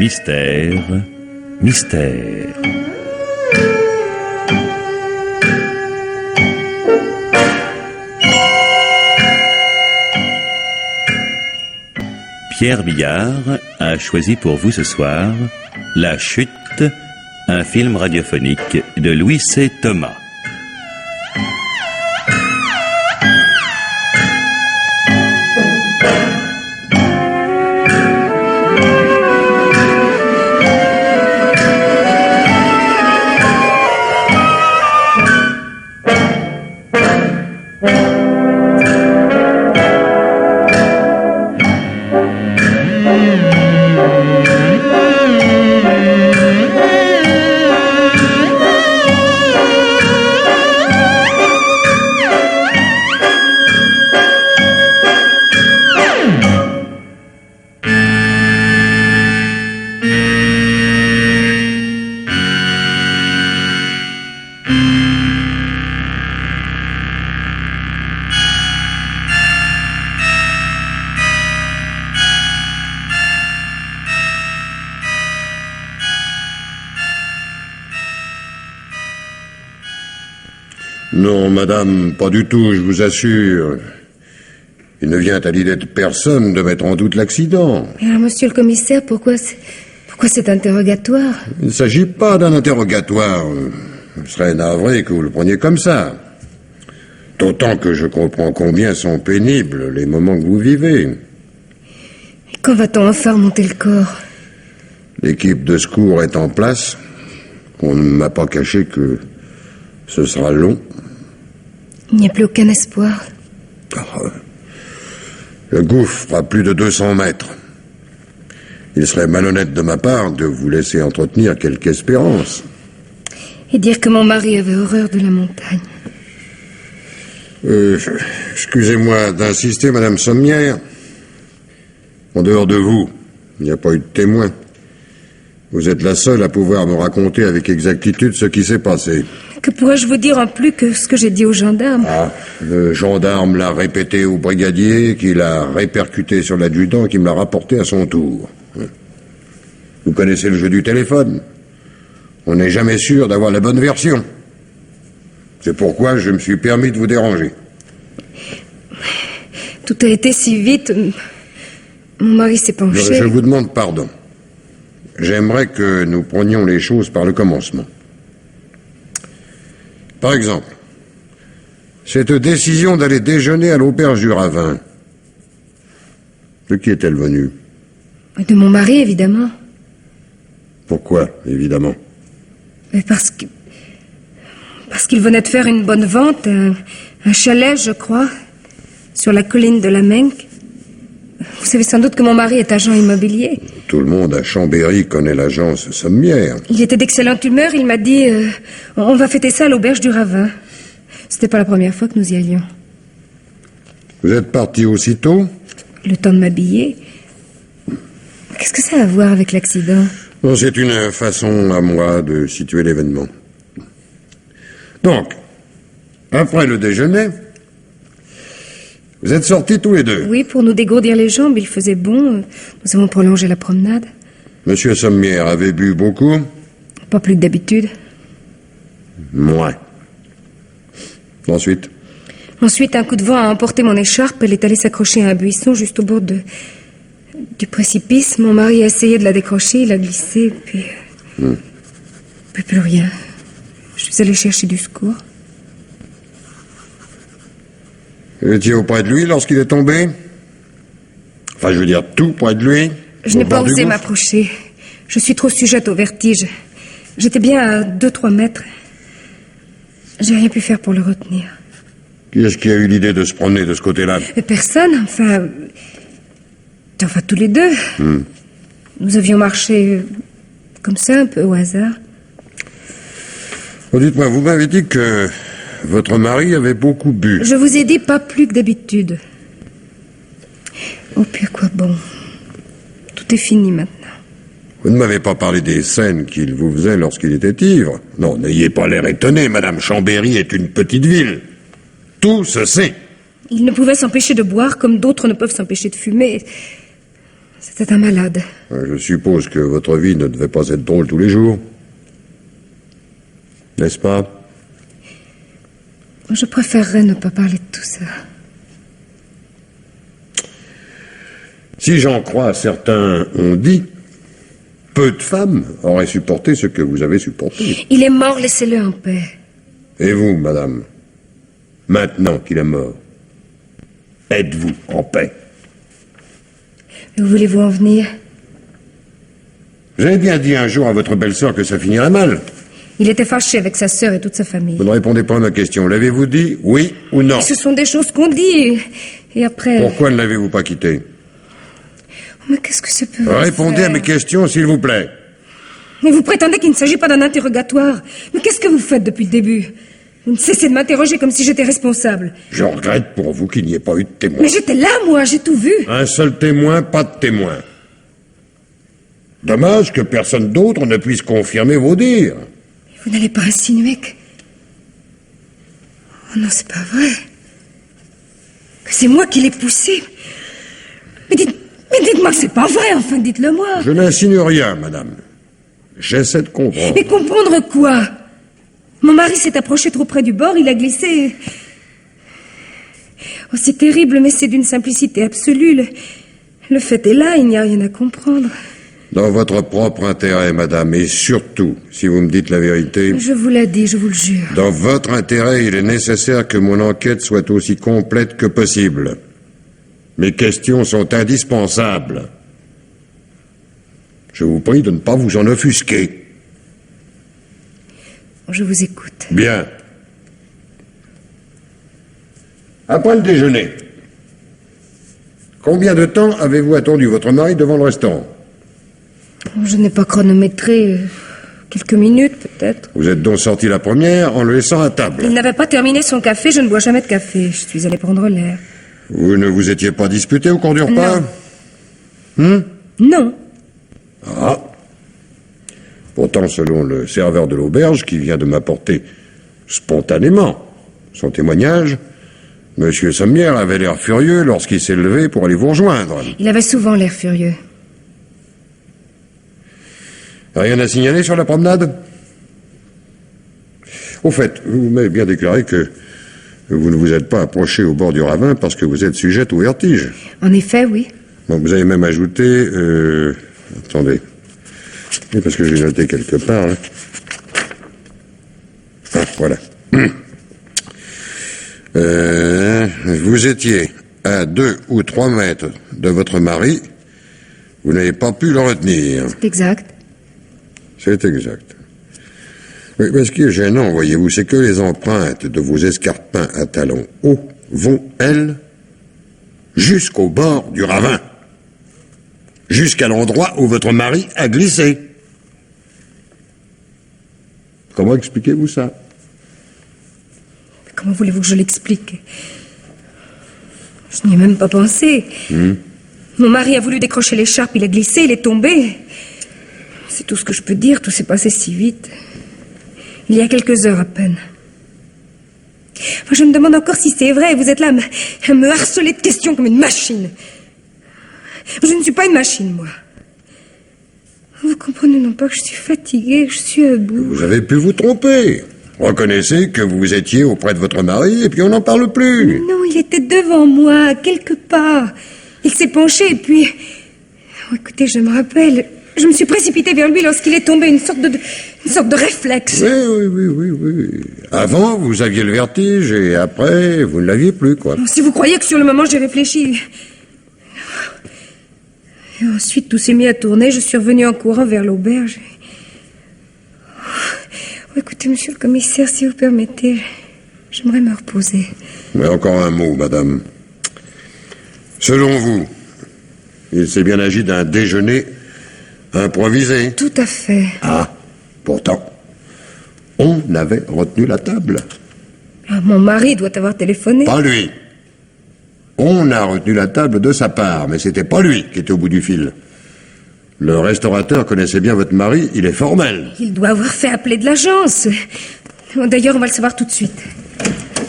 Mystère, mystère. Pierre Billard a choisi pour vous ce soir La Chute, un film radiophonique de Louis C. Thomas. Non, madame, pas du tout, je vous assure. Il ne vient à l'idée de personne de mettre en doute l'accident. Mais alors, monsieur le commissaire, pourquoi cet interrogatoire? Il ne s'agit pas d'un interrogatoire. Je serais navré que vous le preniez comme ça. D'autant que je comprends combien sont pénibles les moments que vous vivez. Et quand va-t-on enfin remonter le corps? L'équipe de secours est en place. On ne m'a pas caché que ce sera long. Il n'y a plus aucun espoir. Le gouffre fera plus de 200 mètres. Il serait malhonnête de ma part de vous laisser entretenir quelque espérance. Et dire que mon mari avait horreur de la montagne. Excusez-moi d'insister, madame Sommière. En dehors de vous, il n'y a pas eu de témoin. Vous êtes la seule à pouvoir me raconter avec exactitude ce qui s'est passé. Que pourrais-je vous dire en plus que ce que j'ai dit aux gendarmes? Le gendarme l'a répété au brigadier, qui l'a répercuté sur l'adjudant, qui me l'a rapporté à son tour. Vous connaissez le jeu du téléphone. On n'est jamais sûr d'avoir la bonne version. C'est pourquoi je me suis permis de vous déranger. Tout a été si vite. Mon mari s'est penché. Je vous demande pardon. J'aimerais que nous prenions les choses par le commencement. Par exemple, cette décision d'aller déjeuner à l'auberge du Ravin, de qui est-elle venue? De mon mari, évidemment. Pourquoi, évidemment? Mais parce qu'il venait de faire une bonne vente, un chalet, je crois, sur la colline de la Menque. Vous savez sans doute que mon mari est agent immobilier. Tout le monde à Chambéry connaît l'agence Sommière. Il était d'excellente humeur, il m'a dit on va fêter ça à l'auberge du Ravin. C'était pas la première fois que nous y allions. Vous êtes parti aussitôt? Le temps de m'habiller. Qu'est-ce que ça a à voir avec l'accident? Bon, c'est une façon à moi de situer l'événement. Donc, après le déjeuner, vous êtes sortis tous les deux? Oui, pour nous dégourdir les jambes, il faisait bon. Nous avons prolongé la promenade. Monsieur Sommière avait bu beaucoup? Pas plus que d'habitude. Moins. Ensuite? Ensuite, un coup de vent a emporté mon écharpe. Elle est allée s'accrocher à un buisson juste au bord du précipice. Mon mari a essayé de la décrocher, il a glissé, puis... Puis plus rien. Je suis allée chercher du secours. Vous étiez auprès de lui lorsqu'il est tombé? Enfin, je veux dire, tout près de lui? Je n'ai pas osé m'approcher. Je suis trop sujette au vertige. J'étais bien à 2-3 mètres. J'ai rien pu faire pour le retenir. Qui est-ce qui a eu l'idée de se promener de ce côté-là? Personne, enfin... Enfin, tous les deux. Nous avions marché comme ça, un peu au hasard. Oh, dites-moi, vous m'avez dit que votre mari avait beaucoup bu. Je vous ai dit pas plus que d'habitude. Oh, puis à quoi bon? Tout est fini maintenant. Vous ne m'avez pas parlé des scènes qu'il vous faisait lorsqu'il était ivre. Non, n'ayez pas l'air étonné, madame. Chambéry est une petite ville. Tout se sait. Il ne pouvait s'empêcher de boire comme d'autres ne peuvent s'empêcher de fumer. C'était un malade. Je suppose que votre vie ne devait pas être drôle tous les jours. N'est-ce pas? Je préférerais ne pas parler de tout ça. Si j'en crois, certains ont dit, peu de femmes auraient supporté ce que vous avez supporté. Il est mort, laissez-le en paix. Et vous, madame, maintenant qu'il est mort, êtes-vous en paix? Où voulez-vous en venir? Vous avez bien dit un jour à votre belle-sœur que ça finirait mal. Il était fâché avec sa sœur et toute sa famille. Vous ne répondez pas à ma question. L'avez-vous dit, oui ou non? Ce sont des choses qu'on dit, et après... Pourquoi ne l'avez-vous pas quitté? Mais qu'est-ce que ça peut Répondez faire? à mes questions, s'il vous plaît. Mais vous prétendez qu'il ne s'agit pas d'un interrogatoire. Mais qu'est-ce que vous faites depuis le début? Vous ne cessez de m'interroger comme si j'étais responsable. Je regrette pour vous qu'il n'y ait pas eu de témoin. Mais j'étais là, moi, j'ai tout vu. Un seul témoin, pas de témoin. Dommage que personne d'autre ne puisse confirmer vos dires. Vous n'allez pas insinuer que... Oh non, c'est pas vrai. Que c'est moi qui l'ai poussé. Mais dites-moi que c'est pas vrai, enfin, dites-le moi. Je n'insinue rien, madame. J'essaie de comprendre. Mais comprendre quoi? Mon mari s'est approché trop près du bord, il a glissé. Oh, c'est terrible, mais c'est d'une simplicité absolue. Le fait est là, il n'y a rien à comprendre. Dans votre propre intérêt, madame, et surtout, si vous me dites la vérité... Je vous l'ai dit, je vous le jure. Dans votre intérêt, il est nécessaire que mon enquête soit aussi complète que possible. Mes questions sont indispensables. Je vous prie de ne pas vous en offusquer. Je vous écoute. Bien. Après le déjeuner, combien de temps avez-vous attendu votre mari devant le restaurant? Je n'ai pas chronométré. Quelques minutes, peut-être. Vous êtes donc sorti la première en le laissant à table. Il n'avait pas terminé son café, je ne bois jamais de café. Je suis allée prendre l'air. Vous ne vous étiez pas disputé au cours du repas? Non. Ah. Pourtant, selon le serveur de l'auberge, qui vient de m'apporter spontanément son témoignage, M. Sommière avait l'air furieux lorsqu'il s'est levé pour aller vous rejoindre. Il avait souvent l'air furieux. Rien à signaler sur la promenade? Au fait, vous m'avez bien déclaré que vous ne vous êtes pas approché au bord du ravin parce que vous êtes sujette au vertige. En effet, oui. Bon, vous avez même ajouté... Attendez. Oui, parce que j'ai noté quelque part, là. Ah, voilà. Vous étiez à 2 ou 3 mètres de votre mari. Vous n'avez pas pu le retenir. C'est exact. C'est exact. Oui, mais ce qui est gênant, voyez-vous, c'est que les empreintes de vos escarpins à talons hauts vont, elles, jusqu'au bord du ravin. Jusqu'à l'endroit où votre mari a glissé. Comment expliquez-vous ça? Comment voulez-vous que je l'explique? Je n'y ai même pas pensé. Mon mari a voulu décrocher l'écharpe, il a glissé, il est tombé. C'est tout ce que je peux dire, tout s'est passé si vite. Il y a quelques heures à peine. Moi, je me demande encore si c'est vrai. Vous êtes là à me harceler de questions comme une machine. Je ne suis pas une machine, moi. Vous comprenez non pas que je suis fatiguée, que je suis à bout. Vous avez pu vous tromper. Reconnaissez que vous étiez auprès de votre mari et puis on n'en parle plus. Non, il était devant moi, quelque part. Il s'est penché et puis... Oh, écoutez, je me rappelle... Je me suis précipitée vers lui lorsqu'il est tombé, une sorte de réflexe. Oui. Avant, vous aviez le vertige et après, vous ne l'aviez plus, quoi. Bon, si vous croyez que sur le moment, j'ai réfléchi... Et ensuite, tout s'est mis à tourner. Je suis revenue en courant vers l'auberge. Oh, écoutez, monsieur le commissaire, si vous permettez, j'aimerais me reposer. Mais encore un mot, madame. Selon vous, il s'est bien agi d'un déjeuner improvisé. Tout à fait. Ah, pourtant, on avait retenu la table. Ah, mon mari doit avoir téléphoné. Pas lui. On a retenu la table de sa part, mais c'était pas lui qui était au bout du fil. Le restaurateur connaissait bien votre mari, il est formel. Il doit avoir fait appeler de l'agence. D'ailleurs, on va le savoir tout de suite.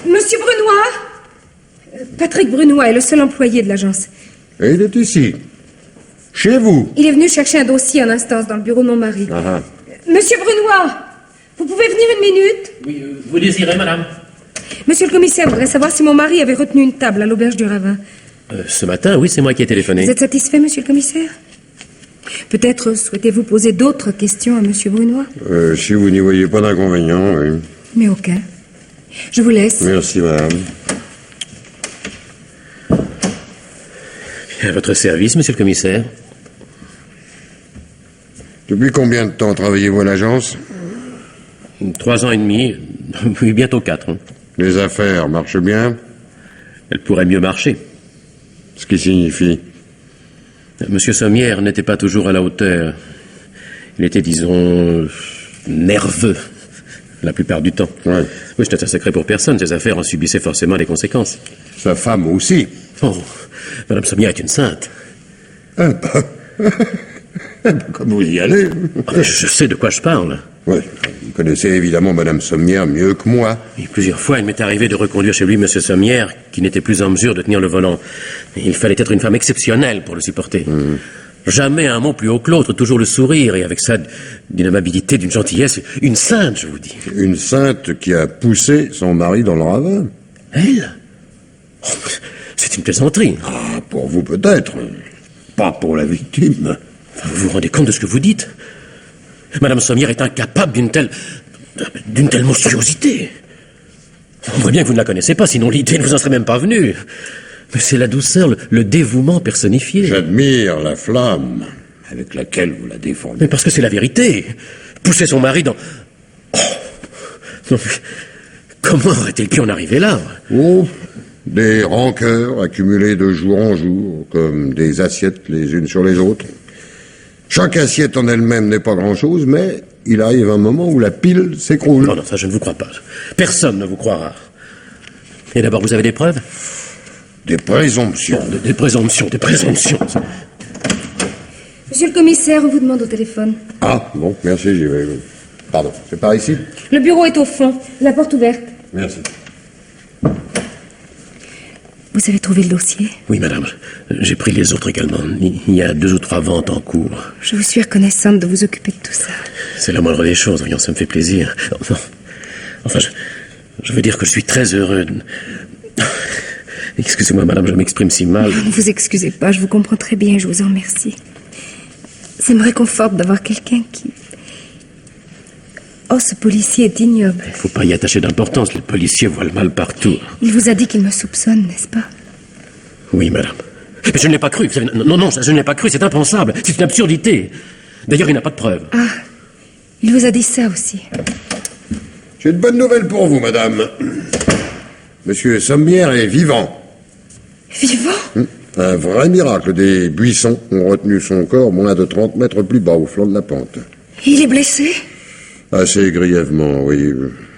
Monsieur Brunois? Patrick Brunois est le seul employé de l'agence. Et il est ici. Chez vous? Il est venu chercher un dossier en instance dans le bureau de mon mari. Ah. Monsieur Brunois, vous pouvez venir une minute? Oui, vous désirez, madame? Monsieur le commissaire voudrait savoir si mon mari avait retenu une table à l'auberge du Ravin. Ce matin, oui, c'est moi qui ai téléphoné. Vous êtes satisfait, monsieur le commissaire? Peut-être souhaitez-vous poser d'autres questions à monsieur Brunois? Si vous n'y voyez pas d'inconvénient, oui. Mais aucun. Je vous laisse. Merci, madame. À votre service, monsieur le commissaire. Depuis combien de temps travaillez-vous à l'agence? 3 ans et demi, oui, bientôt 4. Hein. Les affaires marchent bien? Elles pourraient mieux marcher. Ce qui signifie? Monsieur Sommière n'était pas toujours à la hauteur. Il était, disons, nerveux, la plupart du temps. Ouais. Oui, c'était un secret pour personne. Ses affaires en subissaient forcément les conséquences. Sa femme aussi. Oh, Madame Sommière est une sainte. Comme vous y allez. Je sais de quoi je parle. Oui, vous connaissez évidemment Madame Sommière mieux que moi. Et plusieurs fois, il m'est arrivé de reconduire chez lui Monsieur Sommière, qui n'était plus en mesure de tenir le volant. Il fallait être une femme exceptionnelle pour le supporter. Jamais un mot plus haut que l'autre, toujours le sourire, et avec ça, d'une amabilité, d'une gentillesse, une sainte, je vous dis. Une sainte qui a poussé son mari dans le ravin. Elle? Oh, c'est une plaisanterie. Ah, pour vous peut-être. Pas pour la victime. Vous vous rendez compte de ce que vous dites? Madame Sommière est incapable d'une telle monstruosité. On voit bien que vous ne la connaissez pas, sinon l'idée ne vous en serait même pas venue. Mais c'est la douceur, le dévouement personnifié. J'admire la flamme avec laquelle vous la défendez. Mais parce que c'est la vérité. Pousser son mari dans... Oh. Non, mais comment aurait-il pu en arriver là? Oh, des rancœurs accumulées de jour en jour, comme des assiettes les unes sur les autres. Chaque assiette en elle-même n'est pas grand-chose, mais il arrive un moment où la pile s'écroule. Non, ça je ne vous crois pas. Personne ne vous croira. Et d'abord, vous avez des preuves? Des présomptions. Des présomptions. Monsieur le commissaire, on vous demande au téléphone. Ah, bon, merci, j'y vais. Pardon, c'est par ici? Le bureau est au fond, la porte ouverte. Merci. Vous avez trouvé le dossier? Oui, madame. J'ai pris les autres également. Il y a 2 ou 3 ventes en cours. Je vous suis reconnaissante de vous occuper de tout ça. C'est la moindre des choses, voyons, ça me fait plaisir. Enfin, je veux dire que je suis très heureux. Excusez-moi, madame, je m'exprime si mal. Ne vous excusez pas, je vous comprends très bien, je vous en remercie. Ça me réconforte d'avoir quelqu'un qui... Oh, ce policier est ignoble. Il ne faut pas y attacher d'importance, les policiers voient le mal partout. Il vous a dit qu'il me soupçonne, n'est-ce pas? Oui, madame. Mais je ne l'ai pas cru. Non, je ne l'ai pas cru, c'est impensable. C'est une absurdité. D'ailleurs, il n'a pas de preuves. Ah, il vous a dit ça aussi. J'ai de bonnes nouvelles pour vous, madame. Monsieur Sommière est vivant. Vivant? Un vrai miracle. Des buissons ont retenu son corps moins de 30 mètres plus bas, au flanc de la pente. Il est blessé? Assez grièvement, oui.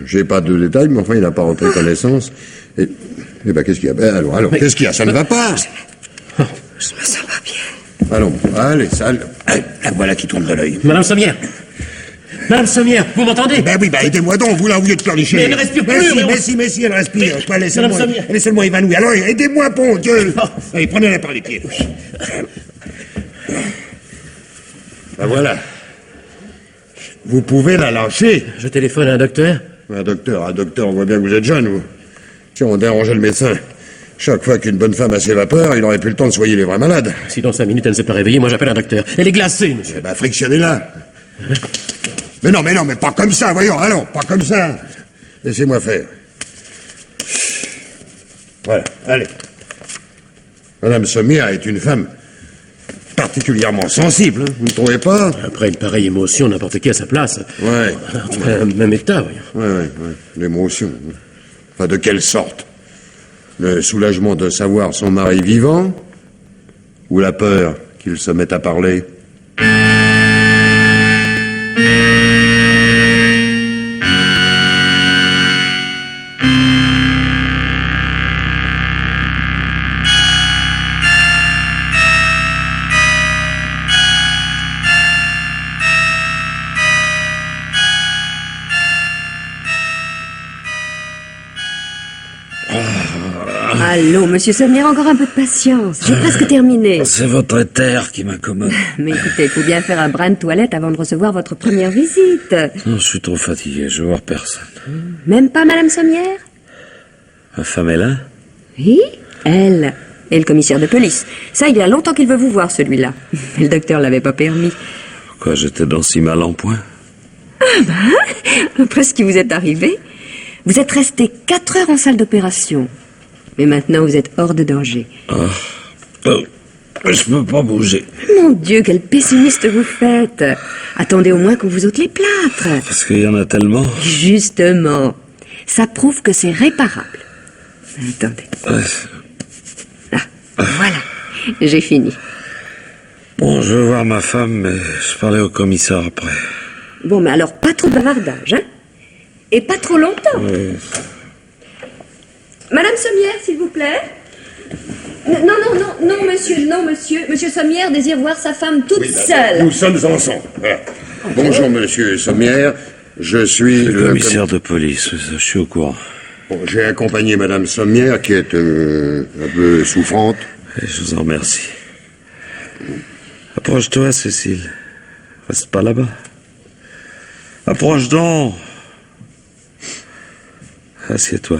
J'ai pas de détails, mais enfin, il n'a pas rentré connaissance. Et ben, qu'est-ce qu'il y a? Ben, alors, qu'est-ce qu'il y a? Ça ne va pas. Je me sens pas bien. Allons, allez, salle. La voilà qui tourne de l'œil. Madame Sommière! Madame Sommière, vous m'entendez? Ben oui, aidez-moi donc, vous là, au lieu de pleurnicher. Mais elle ne respire plus, Mais si, elle respire. Madame Sommière. Elle est seulement évanouie. Alors, aidez-moi, bon Dieu. Allez, prenez-la par les pieds. Ben voilà. Vous pouvez la lâcher. Je téléphone à un docteur. Un docteur, on voit bien que vous êtes jeune, vous. Si on dérangeait le médecin, chaque fois qu'une bonne femme a ses vapeurs, il aurait plus le temps de soigner les vrais malades. Si dans 5 minutes elle ne s'est pas réveillée, moi j'appelle un docteur. Elle est glacée, monsieur. Eh ben, frictionnez-la. Mais non, mais pas comme ça, voyons, allons, pas comme ça. Laissez-moi faire. Voilà, allez. Madame Sommière est une femme particulièrement sensible, hein, vous ne trouvez pas? Après une pareille émotion, n'importe qui à sa place. Ouais. En tout cas, même état, voyons. Ouais. L'émotion. Enfin, de quelle sorte? Le soulagement de savoir son mari vivant? Ou la peur qu'il se mette à parler? Allons, monsieur Sommière, encore un peu de patience. J'ai presque terminé. C'est votre éther qui m'incommode. Mais écoutez, il faut bien faire un brin de toilette avant de recevoir votre première visite. Non, je suis trop fatigué, je veux voir personne. Même pas madame Sommière? Ma femme est là? Oui, elle. Et le commissaire de police. Ça, il y a longtemps qu'il veut vous voir, celui-là. Le docteur l'avait pas permis. Pourquoi j'étais dans si mal en point? Après ce qui vous est arrivé, vous êtes resté 4 heures en salle d'opération. Mais maintenant, vous êtes hors de danger. Oh, je peux pas bouger. Mon Dieu, quel pessimiste vous faites. Attendez au moins qu'on vous ôte les plâtres. Parce qu'il y en a tellement. Justement. Ça prouve que c'est réparable. Attendez. Voilà. J'ai fini. Bon, je veux voir ma femme, mais je parlais au commissaire après. Bon, mais alors, pas trop de bavardage, hein? Et pas trop longtemps. Oui. Madame Sommière, s'il vous plaît. Non, monsieur. Monsieur Sommière désire voir sa femme toute seule. Nous sommes ensemble. Voilà. Bonjour, monsieur Sommière. Je suis Le commissaire de police, je suis au courant. Bon, j'ai accompagné madame Sommière, qui est un peu souffrante. Et je vous en remercie. Approche-toi, Cécile. Reste pas là-bas. Approche donc. Assieds-toi.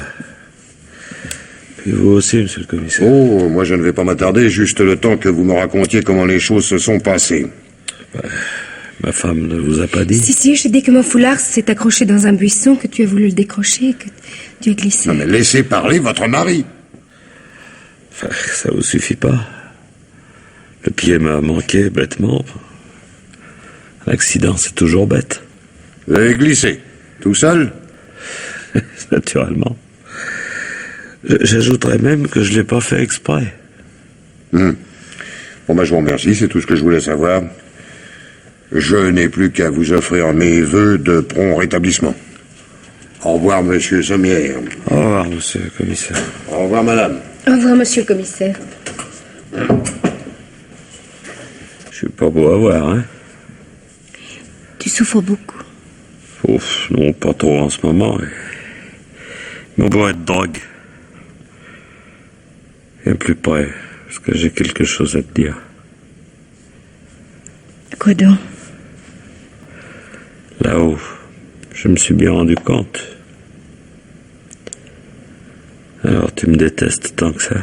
Puis vous aussi, monsieur le commissaire. Oh, moi je ne vais pas m'attarder, juste le temps que vous me racontiez comment les choses se sont passées. Ma femme ne vous a pas dit? Si, j'ai dit que mon foulard s'est accroché dans un buisson, que tu as voulu le décrocher et que tu as glissé. Non mais laissez parler votre mari. Enfin, ça vous suffit pas? Le pied m'a manqué bêtement. Un accident, c'est toujours bête. Vous avez glissé, tout seul? Naturellement. J'ajouterais même que je l'ai pas fait exprès. Bon, je vous remercie, c'est tout ce que je voulais savoir. Je n'ai plus qu'à vous offrir mes vœux de prompt rétablissement. Au revoir, monsieur Sommière. Au revoir, monsieur le commissaire. Au revoir, madame. Au revoir, monsieur le commissaire. Je suis pas beau à voir, hein? Tu souffres beaucoup. Ouf, non, pas trop en ce moment. Mais on doit être drogue. Viens plus près, parce que j'ai quelque chose à te dire. Quoi donc? Là-haut, je me suis bien rendu compte. Alors tu me détestes tant que ça?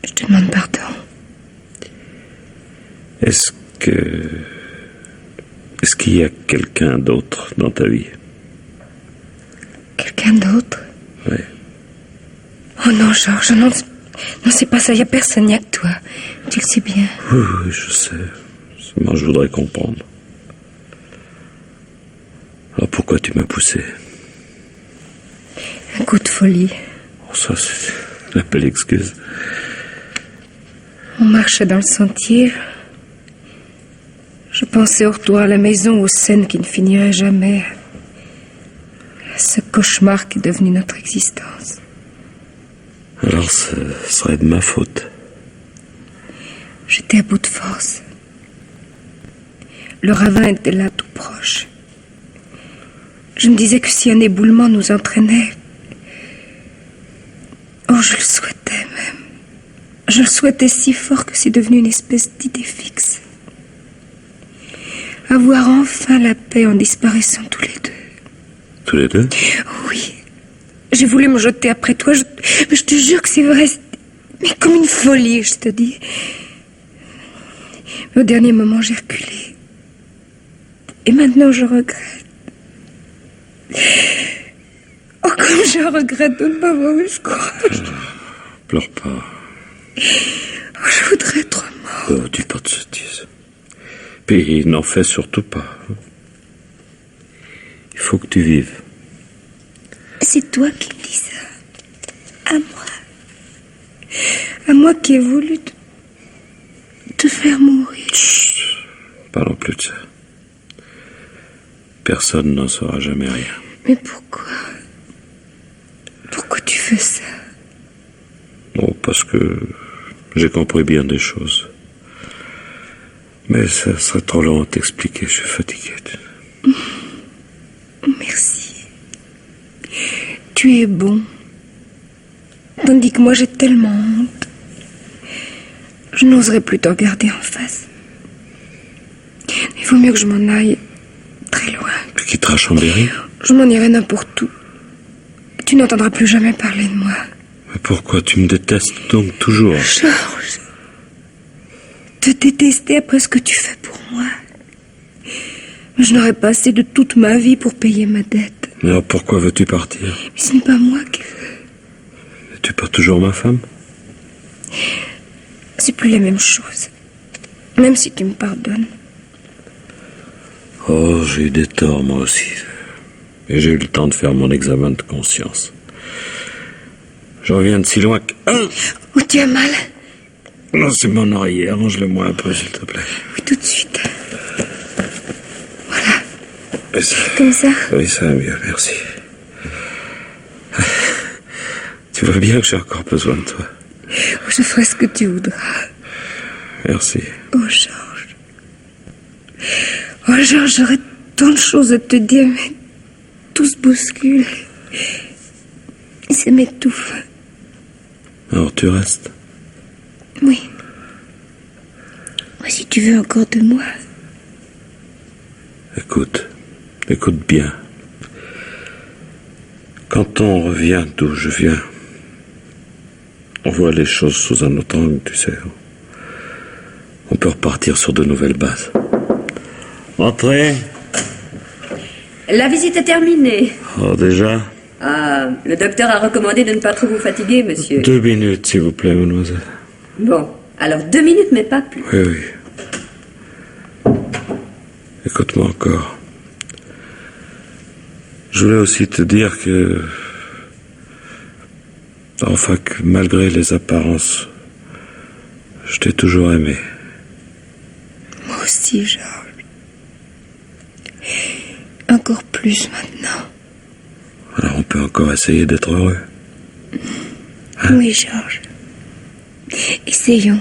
Je te demande pardon. Est-ce qu'il y a quelqu'un d'autre dans ta vie? Quelqu'un d'autre? Oui. Oh non, Georges, non, c'est pas ça, il n'y a personne, il n'y a que toi. Tu le sais bien. Oui, je sais. Seulement, je voudrais comprendre. Alors pourquoi tu m'as poussé? Un coup de folie. Oh, ça, c'est la belle excuse. On marchait dans le sentier. Je pensais au retour à la maison, aux scènes qui ne finiraient jamais. À ce cauchemar qui est devenu notre existence. Alors, ce serait de ma faute. J'étais à bout de force. Le ravin était là, tout proche. Je me disais que si un éboulement nous entraînait... Oh, je le souhaitais même. Je le souhaitais si fort que c'est devenu une espèce d'idée fixe. Avoir enfin la paix en disparaissant tous les deux. Tous les deux? Oui. J'ai voulu me jeter après toi, mais je te jure que c'est vrai. Mais comme une folie, je te dis. Mais au dernier moment, j'ai reculé. Et maintenant, je regrette. Oh, comme je regrette de ne pas avoir eu ce courage. Pleure pas. Oh, je voudrais être mort. Oh, dis pas de sottises. Puis, n'en fais surtout pas. Il faut que tu vives. C'est toi qui me dis ça. À moi. À moi qui ai voulu te faire mourir. Chut. Parlons plus de ça. Personne n'en saura jamais rien. Mais pourquoi? Pourquoi tu fais ça? Non, parce que j'ai compris bien des choses. Mais ça serait trop long à t'expliquer, je suis fatigué. Merci. Tu es bon. Tandis que moi, j'ai tellement honte. Je n'oserais plus te regarder en face. Il vaut mieux que je m'en aille très loin. Tu quitteras Chambéry? Je m'en irai n'importe où. Tu n'entendras plus jamais parler de moi. Mais pourquoi tu me détestes donc toujours? Georges, te détester après ce que tu fais pour moi. Je n'aurais pas assez de toute ma vie pour payer ma dette. Mais alors pourquoi veux-tu partir? Mais ce n'est pas moi qui veux. Es-tu pas toujours ma femme? C'est plus la même chose. Même si tu me pardonnes. Oh, j'ai eu des torts, moi aussi. Et j'ai eu le temps de faire mon examen de conscience. Je reviens de si loin que... Oh, tu as mal? Non, c'est mon oreiller. Arrange-le-moi un peu, s'il te plaît. Oui, tout de suite. Et ça... Comme ça? Oui, ça va mieux, merci. Tu vois bien que j'ai encore besoin de toi. Oh, je ferai ce que tu voudras. Merci. Oh, Georges. Oh, Georges, j'aurais tant de choses à te dire, mais tout se bouscule. Et ça m'étouffe. Alors tu restes? Oui. Si tu veux encore de moi. Écoute bien. Quand on revient d'où je viens, on voit les choses sous un autre angle, tu sais. On peut repartir sur de nouvelles bases. Entrez. La visite est terminée. Oh, déjà? Ah, le docteur a recommandé de ne pas trop vous fatiguer, monsieur. 2 minutes, s'il vous plaît, mademoiselle. Bon, alors 2 minutes, mais pas plus. Oui, oui. Écoute-moi encore. Je voulais aussi te dire que... Enfin, que malgré les apparences, je t'ai toujours aimé. Moi aussi, Georges. Encore plus maintenant. Alors on peut encore essayer d'être heureux. Hein? Oui, Georges. Essayons.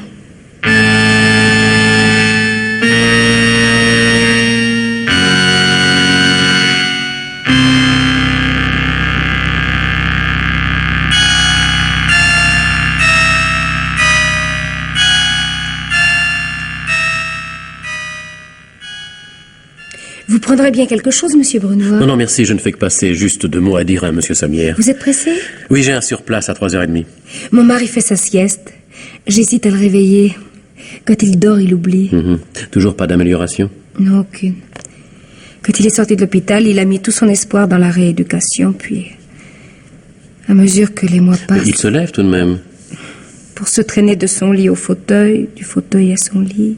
Vous prendrez bien quelque chose, monsieur Brunois? Non, merci, je ne fais que passer. Juste 2 mots à dire à monsieur Sommière. Vous êtes pressé? Oui, j'ai un surplace à 3h30. Mon mari fait sa sieste. J'hésite à le réveiller. Quand il dort, il oublie. Toujours pas d'amélioration? Non, aucune. Quand il est sorti de l'hôpital, il a mis tout son espoir dans la rééducation, puis... à mesure que les mois passent... Il se lève tout de même. Pour se traîner de son lit au fauteuil, du fauteuil à son lit,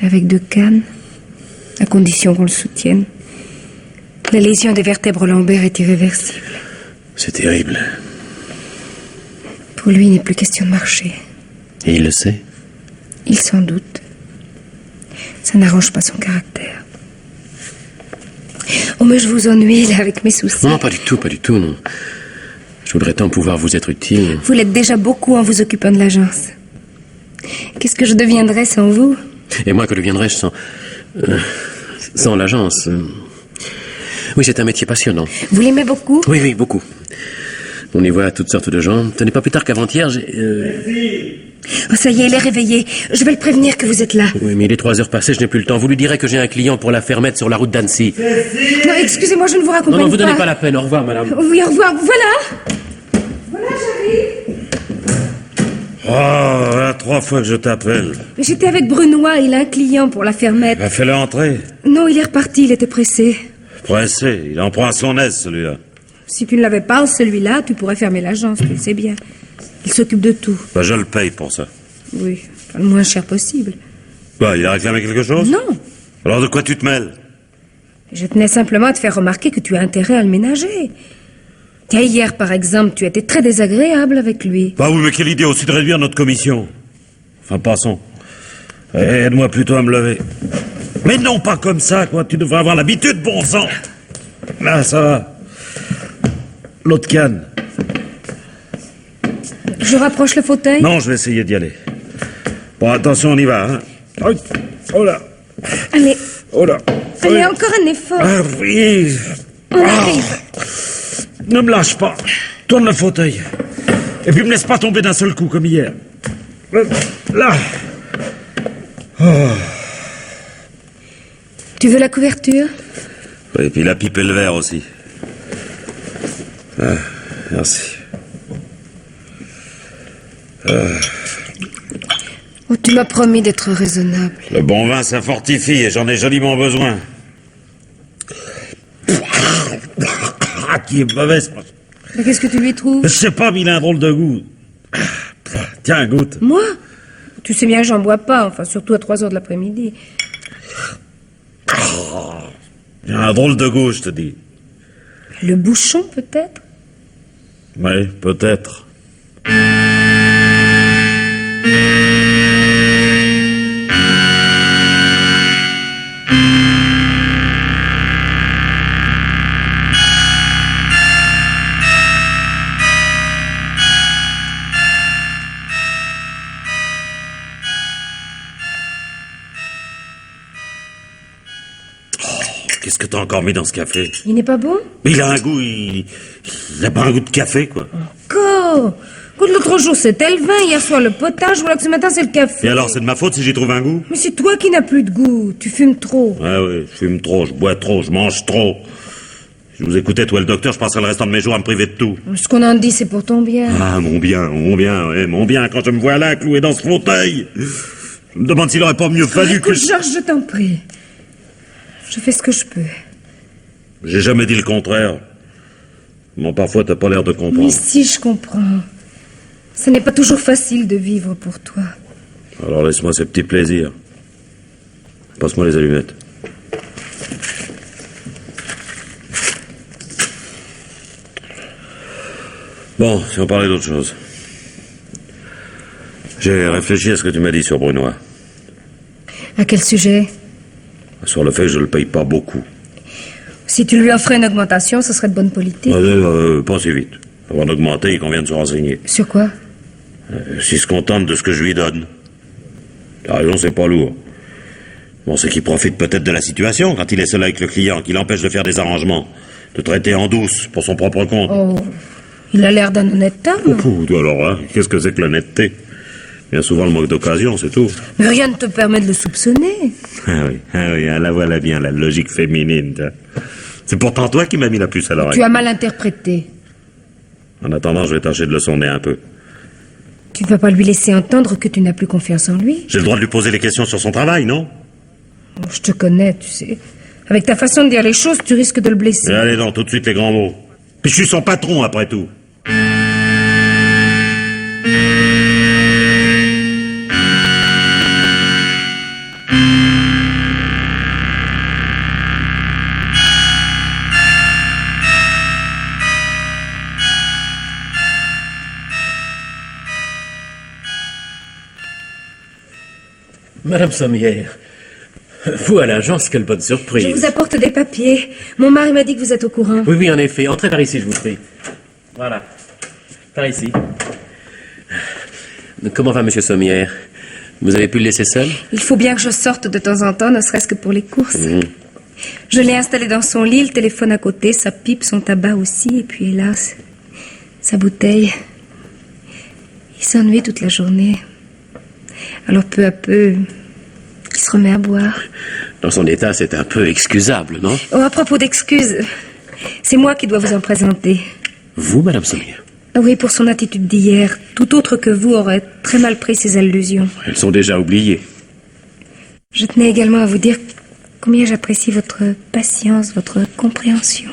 avec 2 cannes, à condition qu'on le soutienne. La lésion des vertèbres lombaires est irréversible. C'est terrible. Pour lui, il n'est plus question de marcher. Et il le sait? Il s'en doute. Ça n'arrange pas son caractère. Oh, mais je vous ennuie, là, avec mes soucis. Non, pas du tout, non. Je voudrais tant pouvoir vous être utile. Vous l'êtes déjà beaucoup en vous occupant de l'agence. Qu'est-ce que je deviendrais sans vous? Et moi, que deviendrais-je sans l'agence? Oui, c'est un métier passionnant. Vous l'aimez beaucoup? Oui, beaucoup. On y voit toutes sortes de gens. Ce n'est pas plus tard qu'avant-hier, j'ai... Oh, ça y est, il est réveillé. Je vais le prévenir que vous êtes là. Oui, mais il est 3 heures passées, je n'ai plus le temps. Vous lui direz que j'ai un client pour la faire mettre sur la route d'Annecy. Non, excusez-moi, je ne vous raccompagne pas. Non, vous donnez pas la peine. Au revoir, madame. Oui, au revoir. Voilà. Voilà, j'arrive. Oh, voilà 3 fois que je t'appelle. J'étais avec Brunois, il a un client pour la faire mettre. Ben, fais-le entrer. Non, il est reparti, il était pressé. Pressé, il en prend à son aise, celui-là. Si tu ne l'avais pas, celui-là, tu pourrais fermer l'agence, tu le sais bien. Il s'occupe de tout. Ben, je le paye pour ça. Oui, le moins cher possible. Ben, il a réclamé quelque chose? Non. Alors de quoi tu te mêles? Je tenais simplement à te faire remarquer que tu as intérêt à le ménager. Tiens, hier, par exemple, tu étais très désagréable avec lui. Bah oui, mais quelle idée aussi de réduire notre commission. Enfin, passons. Aide-moi plutôt à me lever. Mais non, pas comme ça, quoi. Tu devrais avoir l'habitude, bon sang. Là, ça va. L'autre canne. Je rapproche le fauteuil? Non, je vais essayer d'y aller. Bon, attention, on y va, hein. Oh là. Allez. Oh là. Allez, encore un effort. Ah oui. On arrive. Ne me lâche pas. Tourne le fauteuil. Et puis me laisse pas tomber d'un seul coup comme hier. Là. Tu veux la couverture? Oui, et puis la pipe et le verre aussi. Ah, merci. Oh, tu m'as promis d'être raisonnable. Le bon vin, ça fortifie et j'en ai joliment besoin. Ah, qui est mauvaise. Mais qu'est-ce que tu lui trouves? Je sais pas, mais il a un drôle de goût. Tiens, goûte. Moi? Tu sais bien que j'en bois pas, enfin, surtout à 3 heures de l'après-midi. Il a un drôle de goût, je te dis. Le bouchon, peut-être? Oui, peut-être. Qu'est-ce que t'as encore mis dans ce café? Il n'est pas bon? Mais il a un goût, il a pas un goût de café, quoi. Encore? Écoute, l'autre jour c'était le vin, hier soir le potage, voilà que ce matin c'est le café. Et alors, c'est de ma faute si j'y trouve un goût? Mais c'est toi qui n'as plus de goût, tu fumes trop. Ouais, oui, je fume trop, je bois trop, je mange trop. Si je vous écoutais, toi, le docteur, je passerais le restant de mes jours à me priver de tout. Ce qu'on en dit, c'est pour ton bien. Ah, mon bien, ouais, mon bien, quand je me vois là, cloué dans ce fauteuil. Je me demande s'il aurait pas mieux fallu que Écoute, Georges, je t'en prie. Je fais ce que je peux. J'ai jamais dit le contraire. Bon, parfois, t'as pas l'air de comprendre. Mais si, je comprends. Ce n'est pas toujours facile de vivre pour toi. Alors, laisse-moi ces petits plaisirs. Passe-moi les allumettes. Bon, si on parlait d'autre chose. J'ai réfléchi à ce que tu m'as dit sur Brunois. À quel sujet? Sur le fait que je le paye pas beaucoup. Si tu lui offrais une augmentation, ce serait de bonne politique. Pas si vite. Avant d'augmenter, il convient de se renseigner. Sur quoi? S'il se contente de ce que je lui donne. T'as raison, c'est pas lourd. Bon, c'est qu'il profite peut-être de la situation quand il est seul avec le client, qui l'empêche de faire des arrangements, de traiter en douce pour son propre compte. Oh, il a l'air d'un honnête homme. Alors, hein, qu'est-ce que c'est que l'honnêteté? Bien souvent le manque d'occasion, c'est tout. Mais rien ne te permet de le soupçonner. Ah oui, la voilà bien, la logique féminine. C'est pourtant toi qui m'as mis la puce à l'oreille. Tu as mal interprété. En attendant, je vais tâcher de le sonder un peu. Tu ne vas pas lui laisser entendre que tu n'as plus confiance en lui. J'ai le droit de lui poser des questions sur son travail, non? Oh, je te connais, tu sais. Avec ta façon de dire les choses, tu risques de le blesser. Allez, non, tout de suite les grands mots. Puis je suis son patron, après tout. Madame Sommière, vous à l'agence, quelle bonne surprise. Je vous apporte des papiers. Mon mari m'a dit que vous êtes au courant. Oui, oui, en effet. Entrez par ici, je vous prie. Voilà. Par ici. Comment va Monsieur Sommière? Vous avez pu le laisser seul? Il faut bien que je sorte de temps en temps, ne serait-ce que pour les courses. Je l'ai installé dans son lit, le téléphone à côté, sa pipe, son tabac aussi, et puis hélas, sa bouteille. Il s'ennuie toute la journée. Alors peu à peu, il se remet à boire. Dans son état, c'est un peu excusable, non? Oh, à propos d'excuses, c'est moi qui dois vous en présenter. Vous, Madame Sommière? Ah oui, pour son attitude d'hier. Tout autre que vous aurait très mal pris ses allusions. Elles sont déjà oubliées. Je tenais également à vous dire combien j'apprécie votre patience, votre compréhension.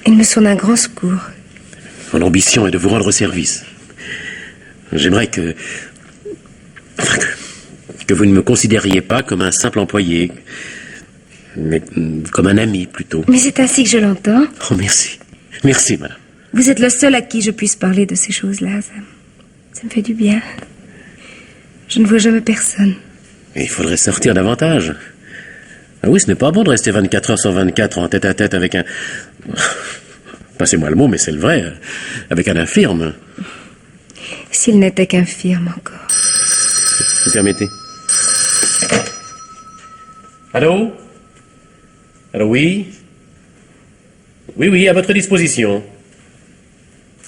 Ils me sont d'un grand secours. Mon ambition est de vous rendre service. J'aimerais que vous ne me considériez pas comme un simple employé, mais comme un ami plutôt. Mais c'est ainsi que je l'entends. Oh, merci. Merci, madame. Vous êtes le seul à qui je puisse parler de ces choses-là. Ça me fait du bien. Je ne vois jamais personne. Et il faudrait sortir davantage. Ah oui, ce n'est pas bon de rester 24 heures sur 24 en tête-à-tête avec un... Passez-moi le mot, mais c'est le vrai. Avec un infirme. S'il n'était qu'infirme encore. Vous permettez? Allô? Allô, oui? Oui, à votre disposition.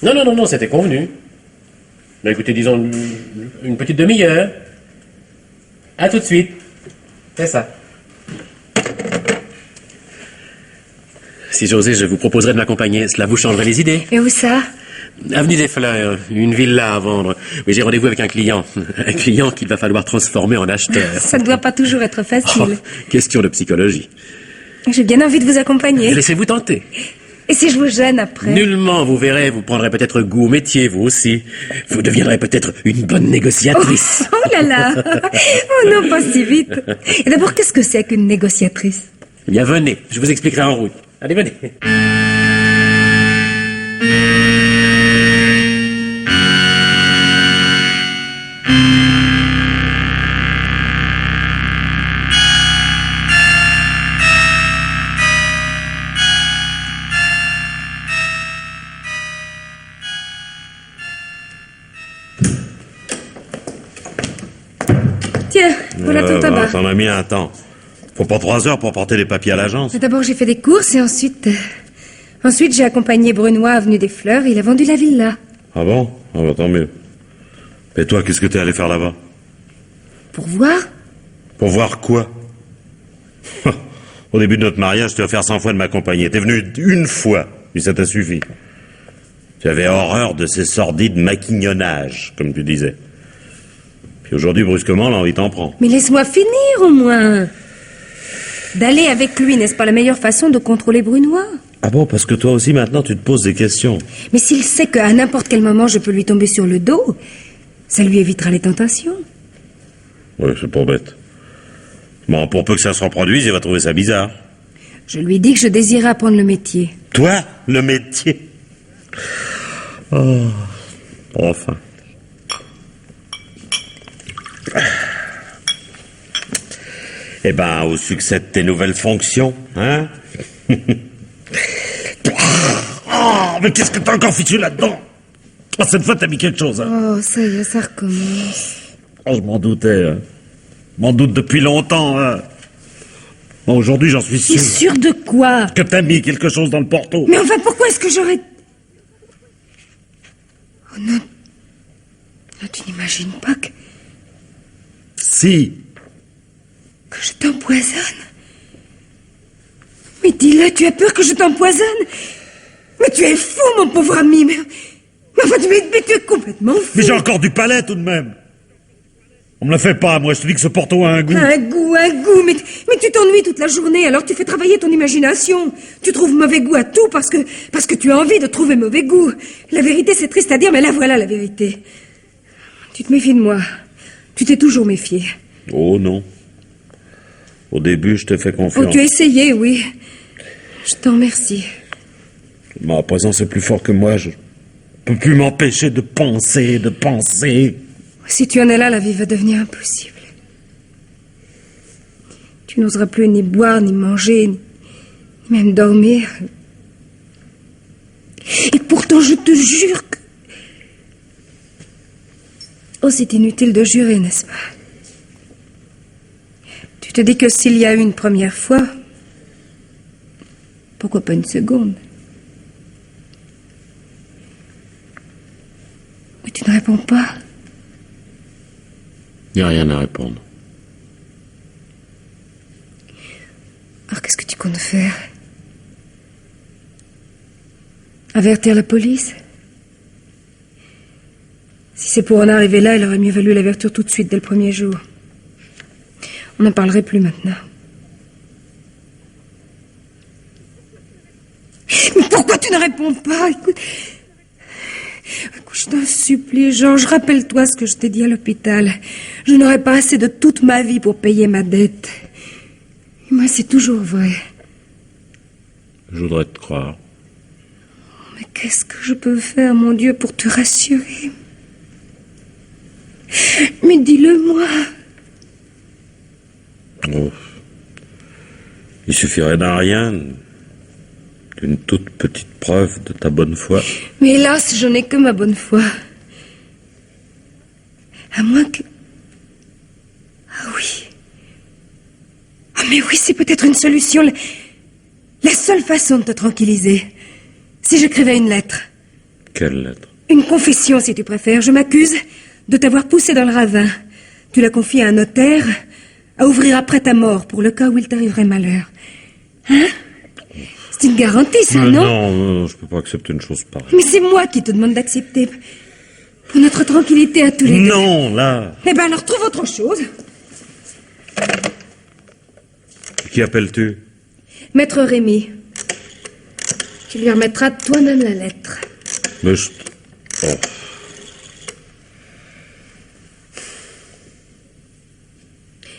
Non, c'était convenu. Mais écoutez, disons une petite demi-heure. À tout de suite. C'est ça. Si j'osais, je vous proposerais de m'accompagner. Cela vous changerait les idées. Et où ça? Avenue des Fleurs, une villa à vendre. Mais j'ai rendez-vous avec un client. Un client qu'il va falloir transformer en acheteur. Ça ne doit pas toujours être facile. Oh, question de psychologie. J'ai bien envie de vous accompagner. Laissez-vous tenter. Et si je vous gêne après? Nullement, vous verrez, vous prendrez peut-être goût au métier, vous aussi. Vous deviendrez peut-être une bonne négociatrice. Oh là là. Oh non, pas si vite. Et d'abord, qu'est-ce que c'est qu'une négociatrice? Eh bien, venez, je vous expliquerai en route. Allez, venez. Tiens, voilà ton tabac. T'en as mis un temps. Faut pas 3 heures pour porter les papiers à l'agence. D'abord, j'ai fait des courses et ensuite, j'ai accompagné Brunois avenue des Fleurs et il a vendu la villa. Ah bon? Ah bah tant mieux. Et toi, qu'est-ce que t'es allé faire là-bas? Pour voir? Pour voir quoi? Au début de notre mariage, tu vas faire 100 fois de m'accompagner. T'es venu une fois, puis ça t'a suffi. Tu avais horreur de ces sordides maquignonnages, comme tu disais. Puis aujourd'hui, brusquement, l'envie t'en prend. Mais laisse-moi finir au moins. D'aller avec lui, n'est-ce pas la meilleure façon de contrôler Brunois? Ah bon, parce que toi aussi, maintenant, tu te poses des questions. Mais s'il sait qu'à n'importe quel moment, je peux lui tomber sur le dos, ça lui évitera les tentations. Oui, c'est pas bête. Bon, pour peu que ça se reproduise, il va trouver ça bizarre. Je lui dis que je désirais apprendre le métier. Toi, le métier? Oh, enfin. Eh ben, au succès de tes nouvelles fonctions, hein? Oh, mais qu'est-ce que t'as encore fichu là-dedans? Oh, cette fois, t'as mis quelque chose, hein? Oh, ça y est, ça recommence. Oh, je m'en doutais, hein. Je m'en doute depuis longtemps, hein. Bon, aujourd'hui, j'en suis Mais sûr. sûr de quoi? Que t'as mis quelque chose dans le porto. Mais enfin, pourquoi est-ce que j'aurais... Oh non. Non, tu n'imagines pas que Si. je t'empoisonne. Mais dis-le, tu as peur que je t'empoisonne? Mais tu es fou, mon pauvre ami. Mais enfin, mais tu es complètement fou. Mais j'ai encore du palais, tout de même. On me le fait pas, moi. Je te dis que ce porto a un goût. Un goût. Mais tu t'ennuies toute la journée, alors tu fais travailler ton imagination. Tu trouves mauvais goût à tout parce que tu as envie de trouver mauvais goût. La vérité, c'est triste à dire, mais là, voilà la vérité. Tu te méfies de moi. Tu t'es toujours méfié. Oh non. Au début, je t'ai fait confiance. Oh, tu as essayé, oui. Je t'en remercie. Mais à présent, c'est plus fort que moi. Je peux plus m'empêcher de penser. Si tu en es là, la vie va devenir impossible. Tu n'oseras plus ni boire, ni manger, ni même dormir. Et pourtant, je te jure que... Oh, c'est inutile de jurer, n'est-ce pas? Tu te dis que s'il y a eu une première fois, pourquoi pas une seconde? Mais tu ne réponds pas. Il n'y a rien à répondre. Alors, qu'est-ce que tu comptes faire? Avertir la police? Si c'est pour en arriver là, il aurait mieux valu l'avertir tout de suite, dès le premier jour. On n'en parlerait plus maintenant. Mais pourquoi tu ne réponds pas? Écoute, je t'en supplie, Georges, rappelle-toi ce que je t'ai dit à l'hôpital. Je n'aurai pas assez de toute ma vie pour payer ma dette. Et moi, c'est toujours vrai. Je voudrais te croire. Mais qu'est-ce que je peux faire, mon Dieu, pour te rassurer? Mais dis-le-moi. Oh. Il suffirait d'un rien, d'une toute petite preuve de ta bonne foi. Mais hélas, je n'ai que ma bonne foi. À moins que... Ah oui. Ah mais oui, c'est peut-être une solution. La seule façon de te tranquilliser, si j'écrivais une lettre. Quelle lettre? Une confession, si tu préfères. Je m'accuse de t'avoir poussé dans le ravin. Tu l'as confié à un notaire à ouvrir après ta mort pour le cas où il t'arriverait malheur. Hein? C'est une garantie, ça, non? Non, je peux pas accepter une chose pareille. Mais c'est moi qui te demande d'accepter. Pour notre tranquillité à tous les deux. Non, là. Eh ben alors, trouve autre chose. Qui appelles-tu? Maître Rémy. Tu lui remettras toi-même la lettre. Mais oh.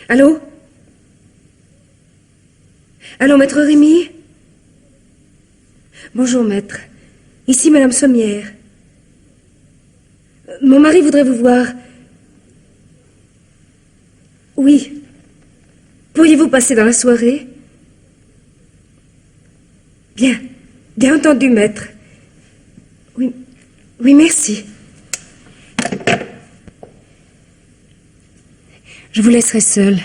Allô? Allô, Maître Rémy? Bonjour, maître. Ici, Madame Sommière. Mon mari voudrait vous voir. Oui. Pourriez-vous passer dans la soirée? Bien. Bien entendu, maître. Oui. Oui, merci. Je vous laisserai seule.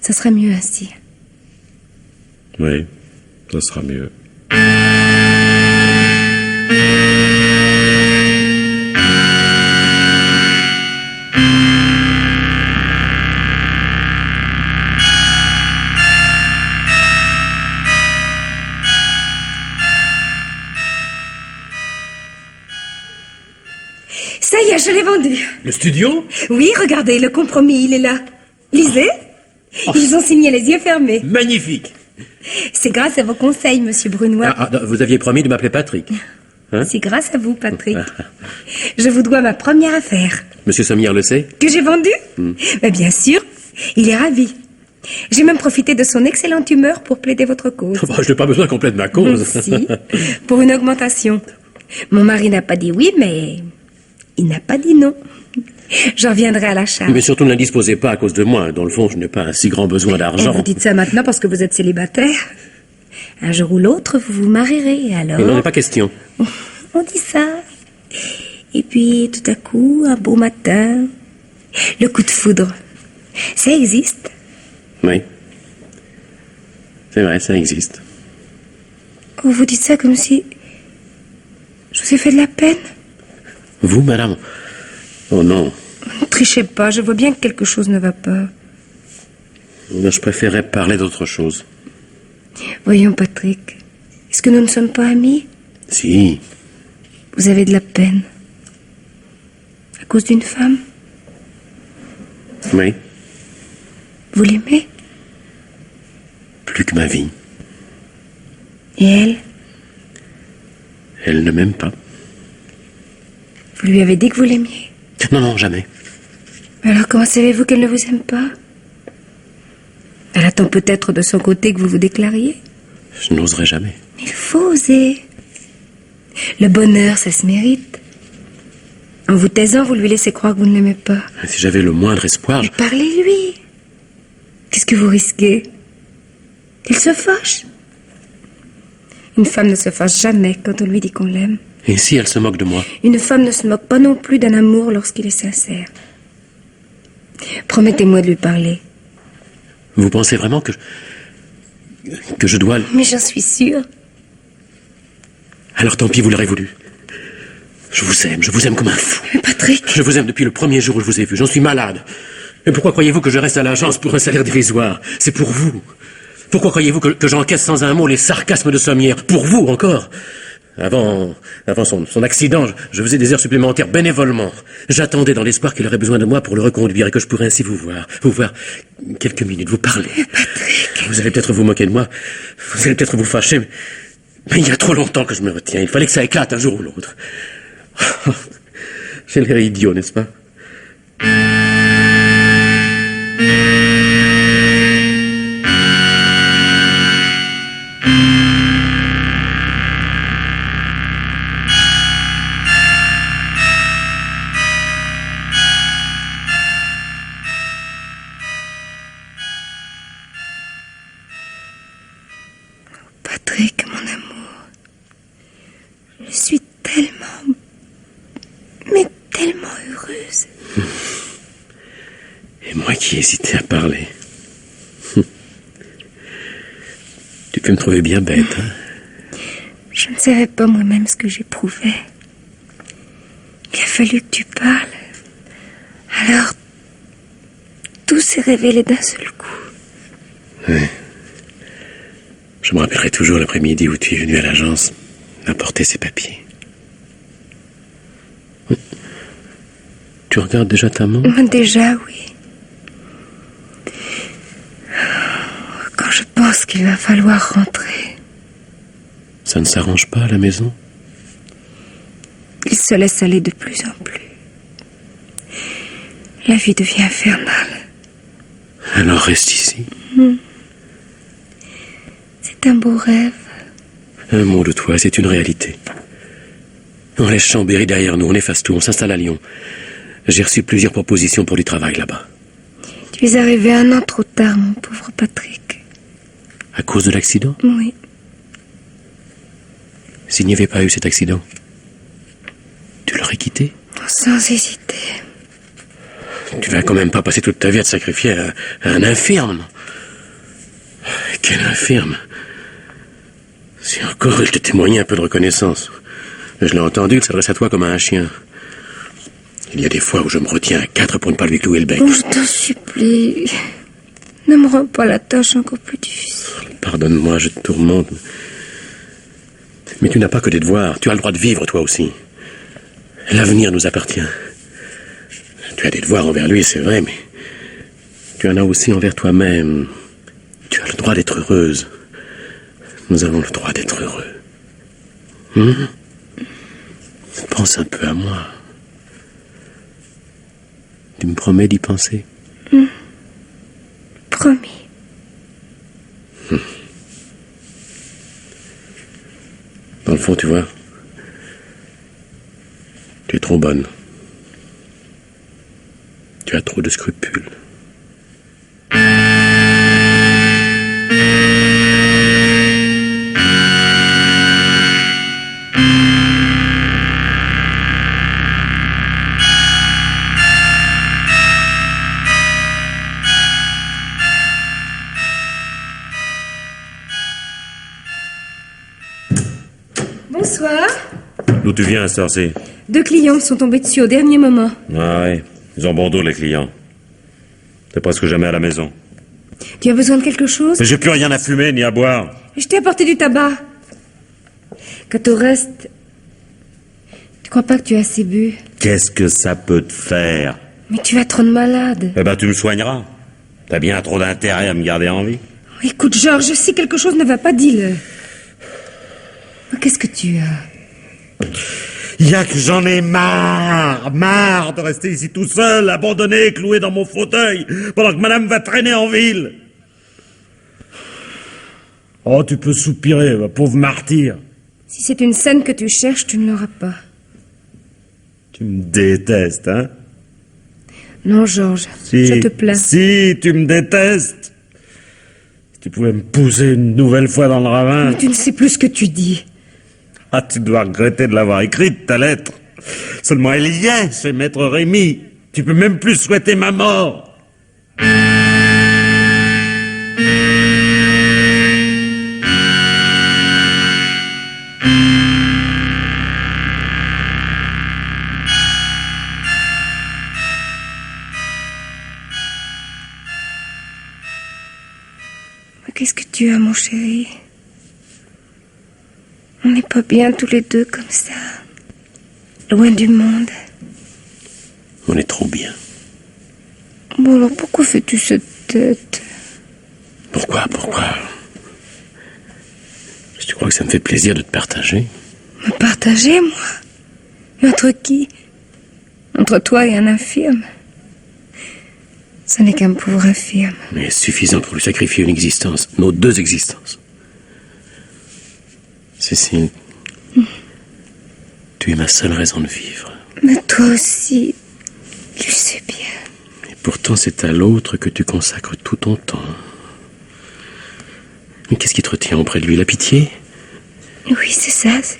Ça sera mieux ainsi. Oui, ça sera mieux. Ça y est, je l'ai vendu. Le studio? Oui, regardez, le compromis, il est là. Lisez. Ils ont signé les yeux fermés. Magnifique. C'est grâce à vos conseils, monsieur Brunois. Vous aviez promis de m'appeler Patrick. Hein? C'est grâce à vous, Patrick. Je vous dois ma première affaire. Monsieur Sommière le sait? Que j'ai vendue? Ben, bien sûr, il est ravi. J'ai même profité de son excellente humeur pour plaider votre cause. Je n'ai pas besoin qu'on plaide ma cause. Si, pour une augmentation. Mon mari n'a pas dit oui, mais il n'a pas dit non. J'en reviendrai à la charge. Mais surtout ne l'indisposez pas à cause de moi. Dans le fond, je n'ai pas un si grand besoin d'argent. Vous dites ça maintenant parce que vous êtes célibataire. Un jour ou l'autre, vous vous marierez, alors... Il n'en est pas question. On dit ça. Et puis, tout à coup, un beau matin, le coup de foudre. Ça existe. Oui. C'est vrai, ça existe. Oh, vous dites ça comme si... je vous ai fait de la peine. Vous, madame? Oh non. Ne trichez pas, je vois bien que quelque chose ne va pas. Je préférais parler d'autre chose. Voyons, Patrick, est-ce que nous ne sommes pas amis? Si. Vous avez de la peine. À cause d'une femme? Oui. Vous l'aimez? Plus que ma vie. Et elle? Elle ne m'aime pas. Vous lui avez dit que vous l'aimiez? Non, non, jamais. Alors comment savez-vous qu'elle ne vous aime pas? Elle attend peut-être de son côté que vous vous déclariez? Je n'oserais jamais. Il faut oser. Le bonheur, ça se mérite. En vous taisant, vous lui laissez croire que vous ne l'aimez pas. Si j'avais le moindre espoir... Mais parlez-lui. Qu'est-ce que vous risquez? Qu'elle se fâche? Une femme ne se fâche jamais quand on lui dit qu'on l'aime. Et si elle se moque de moi? Une femme ne se moque pas non plus d'un amour lorsqu'il est sincère. Promettez-moi de lui parler. Vous pensez vraiment que je dois... Mais j'en suis sûre. Alors tant pis, vous l'aurez voulu. Je vous aime comme un fou. Mais Patrick... Je vous aime depuis le premier jour où je vous ai vu. J'en suis malade. Mais pourquoi croyez-vous que je reste à l'agence pour un salaire dérisoire? C'est pour vous. Pourquoi croyez-vous que j'encaisse sans un mot les sarcasmes de Sommière? Pour vous, encore. Avant son accident, je faisais des heures supplémentaires bénévolement. J'attendais dans l'espoir qu'il aurait besoin de moi pour le reconduire et que je pourrais ainsi vous voir quelques minutes, vous parler. Patrick... Vous allez peut-être vous moquer de moi, vous allez peut-être vous fâcher, mais il y a trop longtemps que je me retiens. Il fallait que ça éclate un jour ou l'autre. J'ai l'air idiot, n'est-ce pas? Patrick, mon amour, je suis tellement, mais tellement heureuse. Et moi qui hésitais à parler. Tu peux me trouver bien bête, hein? Je ne savais pas moi-même ce que j'éprouvais. fallu que tu parles. Alors, tout s'est révélé d'un seul coup. Oui. Je me rappellerai toujours l'après-midi où tu es venu à l'agence apporter ces papiers. Tu regardes déjà ta montre? Déjà, oui. Quand je pense qu'il va falloir rentrer. Ça ne s'arrange pas à la maison? Il se laisse aller de plus en plus. La vie devient infernale. Alors reste ici. C'est un beau rêve. Un mot de toi, c'est une réalité. On laisse Chambéry derrière nous, on efface tout, on s'installe à Lyon. J'ai reçu plusieurs propositions pour du travail là-bas. Tu es arrivé un an trop tard, mon pauvre Patrick. À cause de l'accident? Oui. S'il n'y avait pas eu cet accident, tu l'aurais quitté? Sans hésiter. Tu vas quand même pas passer toute ta vie à te sacrifier à un infirme. Quel infirme? Si encore il te témoignait un peu de reconnaissance. Je l'ai entendu, il s'adresse à toi comme à un chien. Il y a des fois où je me retiens à 4 pour ne pas lui clouer le bec. Oh, je t'en supplie. Ne me rends pas la tâche encore plus difficile. Pardonne-moi, je te tourmente. Mais tu n'as pas que des devoirs. Tu as le droit de vivre, toi aussi. L'avenir nous appartient. Tu as des devoirs envers lui, c'est vrai, mais tu en as aussi envers toi-même. Tu as le droit d'être heureuse. Nous avons le droit d'être heureux. Pense un peu à moi. Tu me promets d'y penser? Promis. Dans le fond, tu vois, tu es trop bonne. Tu as trop de scrupules. Bonsoir. D'où tu viens, Cersei? 2 clients me sont tombés dessus au dernier moment. Ah ouais, ils ont bon dos, les clients. T'es presque jamais à la maison. Tu as besoin de quelque chose? Mais j'ai plus rien à fumer ni à boire. Je t'ai apporté du tabac. Quant au reste, tu crois pas que tu as assez bu? Qu'est-ce que ça peut te faire? Mais tu as trop de malades. Eh ben, tu me soigneras. T'as bien trop d'intérêt à me garder en vie. Écoute, Georges, si quelque chose ne va pas, dis-le. Qu'est-ce que tu as? Il y a que j'en ai marre de rester ici tout seul, abandonné, cloué dans mon fauteuil, pendant que madame va traîner en ville. Oh, tu peux soupirer, ma pauvre martyr. Si c'est une scène que tu cherches, tu ne l'auras pas. Tu me détestes, hein? Non, Georges, Si, je te plains. Si, tu me détestes. Si tu pouvais me pousser une nouvelle fois dans le ravin. Mais tu ne sais plus ce que tu dis. Ah, tu dois regretter de l'avoir écrite, ta lettre. Seulement elle y est, chez Maître Rémy. Tu peux même plus souhaiter ma mort. Qu'est-ce que tu as, mon chéri? On n'est pas bien tous les deux comme ça. Loin du monde. On est trop bien. Bon, alors pourquoi fais-tu cette tête? Pourquoi? Tu crois que ça me fait plaisir de te partager? Me partager, moi? Entre qui? Entre toi et un infirme? Ce n'est qu'un pauvre infirme. Mais suffisant pour lui sacrifier une existence. Nos 2 existences. Cécile, tu es ma seule raison de vivre. Mais toi aussi, tu le sais bien. Et pourtant, c'est à l'autre que tu consacres tout ton temps. Mais qu'est-ce qui te retient auprès de lui? La pitié? Oui, c'est ça, c'est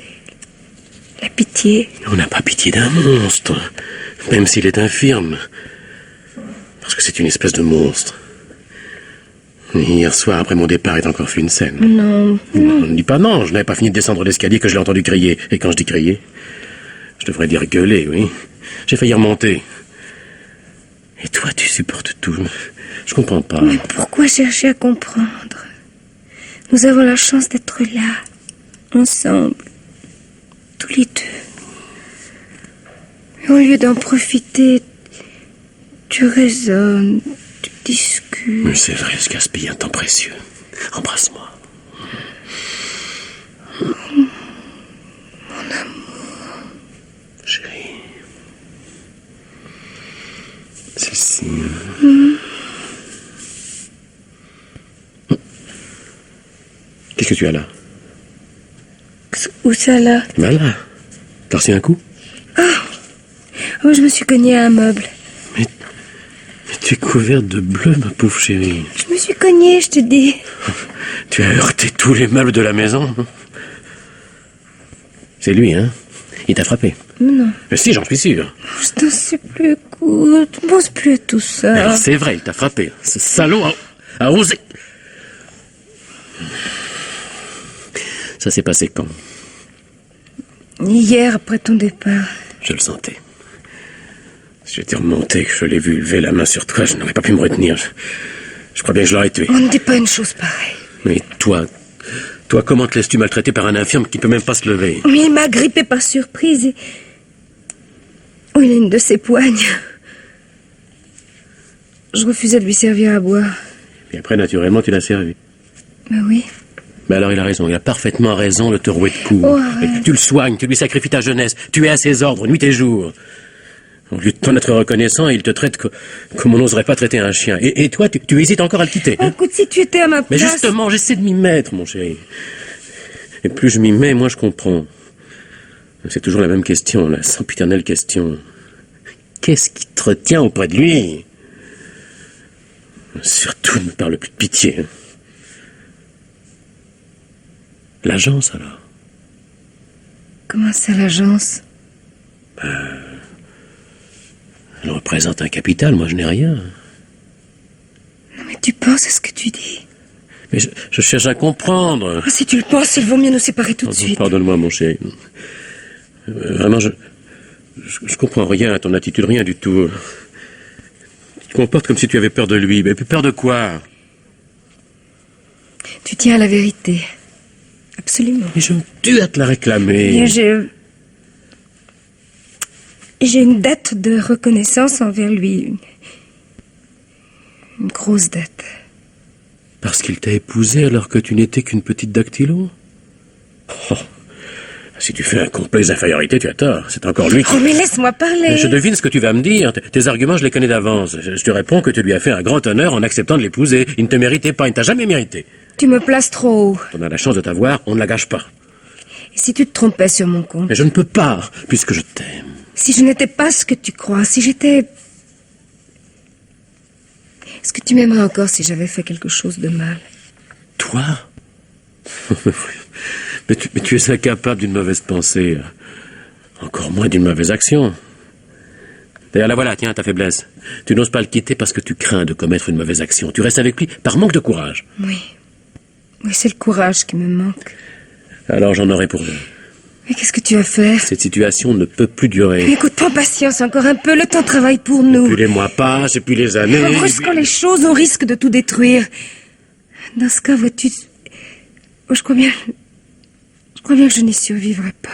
la pitié. On n'a pas pitié d'un monstre, même s'il est infirme. Parce que c'est une espèce de monstre. Hier soir, après mon départ, est encore fait une scène. Non. Ne dis pas non, je n'avais pas fini de descendre l'escalier que je l'ai entendu crier. Et quand je dis crier, je Je devrais dire gueuler, oui. J'ai failli remonter. Et toi, tu supportes tout. Je comprends pas. Mais pourquoi chercher à comprendre? Nous avons la chance d'être là, ensemble, tous les deux. Et au lieu d'en profiter, tu raisonnes, tu discutes. Mais c'est vrai, je gaspille un temps précieux. Embrasse-moi. Mon amour. Chérie. Celle-ci. Qu'est-ce que tu as là? Où ça, là? Ben là. T'as reçu un coup? Oh, je me suis cognée à un meuble. Mais tu es couverte de bleu, ma pauvre chérie. Je me suis cognée, je te dis. Tu as heurté tous les meubles de la maison. C'est lui, hein? Il t'a frappé. Non. Mais si, j'en suis sûr. Je n'en sais plus, écoute. Ne pense plus à tout ça. Alors, c'est vrai, il t'a frappé. Ce salaud a osé. Ça s'est passé quand? Hier, après ton départ. Je le sentais. Si j'étais remonté, que je l'ai vu lever la main sur toi, je n'aurais pas pu me retenir. Je crois bien que je l'aurais tué. On ne dit pas une chose pareille. Mais toi, comment te laisses-tu maltraiter par un infirme qui ne peut même pas se lever? Mais il m'a grippé par surprise et... Oh, il a une de ses poignes. Je refusais de lui servir à boire. Et après, naturellement, tu l'as servi. Ben oui. Mais alors, il a raison. Il a parfaitement raison de te rouer de coups. Oh, arrête. Et tu le soignes, tu lui sacrifies ta jeunesse. Tu es à ses ordres, nuit et jour. Au lieu de t'en être reconnaissant, il te traite comme on n'oserait pas traiter un chien. Et toi, tu hésites encore à le quitter. Oh, écoute, si tu étais à ma Mais place... justement, j'essaie de m'y mettre, mon chéri. Et plus je m'y mets, moins je comprends. C'est toujours la même question, la sempiternelle question. Qu'est-ce qui te retient auprès de lui? Surtout, ne me parle plus de pitié. L'agence, alors? Comment ça, l'agence? Elle représente un capital, moi je n'ai rien. Non, mais tu penses à ce que tu dis. Mais je cherche à comprendre. Oh, si tu le penses, il vaut mieux nous séparer tout de suite. Pardonne-moi, mon chéri. Vraiment, je comprends rien à ton attitude, rien du tout. Tu te comportes comme si tu avais peur de lui. Mais peur de quoi? Tu tiens à la vérité. Absolument. Mais je me tue à te la réclamer. Bien, j'ai une dette de reconnaissance envers lui. Une grosse dette. Parce qu'il t'a épousée alors que tu n'étais qu'une petite dactylo? Oh, si tu fais un complexe d'infériorité, tu as tort. C'est encore lui qui... Oh, mais laisse-moi parler. Je devine ce que tu vas me dire. Tes arguments, je les connais d'avance. Je te réponds que tu lui as fait un grand honneur en acceptant de l'épouser. Il ne te méritait pas, il ne t'a jamais mérité. Tu me places trop haut. On a la chance de t'avoir, on ne la gâche pas. Et si tu te trompais sur mon compte? Mais je ne peux pas, puisque je t'aime. Si je n'étais pas ce que tu crois, si j'étais... Est-ce que tu m'aimerais encore si j'avais fait quelque chose de mal? Toi? mais tu es incapable d'une mauvaise pensée. Encore moins d'une mauvaise action. D'ailleurs, la voilà, tiens, ta faiblesse. Tu n'oses pas le quitter parce que tu crains de commettre une mauvaise action. Tu restes avec lui par manque de courage. Oui. Oui, c'est le courage qui me manque. Alors j'en aurai pour vous. Mais qu'est-ce que tu vas faire? Cette situation ne peut plus durer. Écoute, prends patience encore un peu. Le temps travaille pour nous. Plus les mois passent, et puis les années... En brusquant les choses, on risque de tout détruire. Dans ce cas, vois-tu... Oh, je crois bien que je n'y survivrai pas.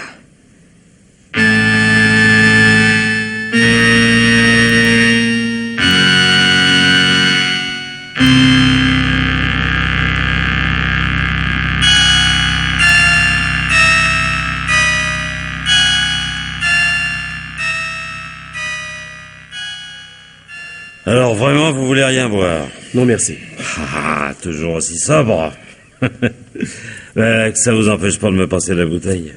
Alors vraiment, vous voulez rien boire? Non, merci. Ah, toujours aussi sobre. Que ça vous empêche pas de me passer la bouteille.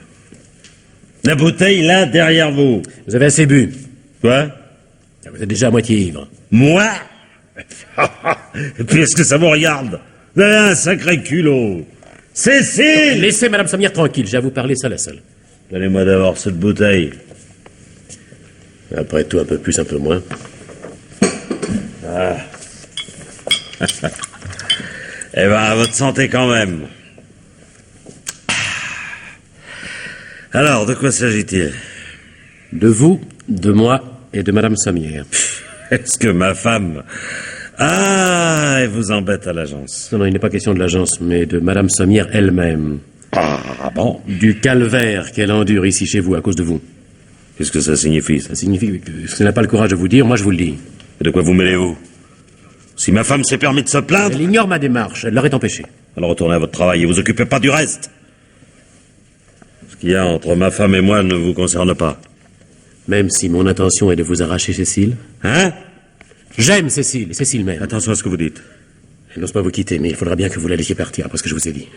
La bouteille, là, derrière vous. Vous avez assez bu. Quoi? Vous êtes déjà à moitié ivre. Moi? Et puis est-ce que ça vous regarde? Vous avez un sacré culot. Cécile! Laissez Madame Samir tranquille, j'ai à vous parler seul à seul. Donnez-moi d'abord cette bouteille. Après tout, un peu plus, un peu moins. Ah. Eh ben, à votre santé quand même. Alors, de quoi s'agit-il? De vous, de moi et de Madame Sommière. Est-ce que ma femme... Ah, elle vous embête à l'agence. Non, il n'est pas question de l'agence, mais de Madame Sommière elle-même. Ah bon? Du calvaire qu'elle endure ici chez vous à cause de vous. Qu'est-ce que ça signifie, ça? Ça signifie que si elle n'a pas le courage de vous dire, moi je vous le dis. Et de quoi vous mêlez-vous? Si ma femme s'est permis de se plaindre... Elle ignore ma démarche, elle l'aurait empêchée. Alors retournez à votre travail et vous occupez pas du reste. Ce qu'il y a entre ma femme et moi ne vous concerne pas. Même si mon intention est de vous arracher Cécile. Hein? J'aime Cécile, et Cécile même. Attention à ce que vous dites. Elle n'ose pas vous quitter, mais il faudra bien que vous la laissiez partir après ce que je vous ai dit.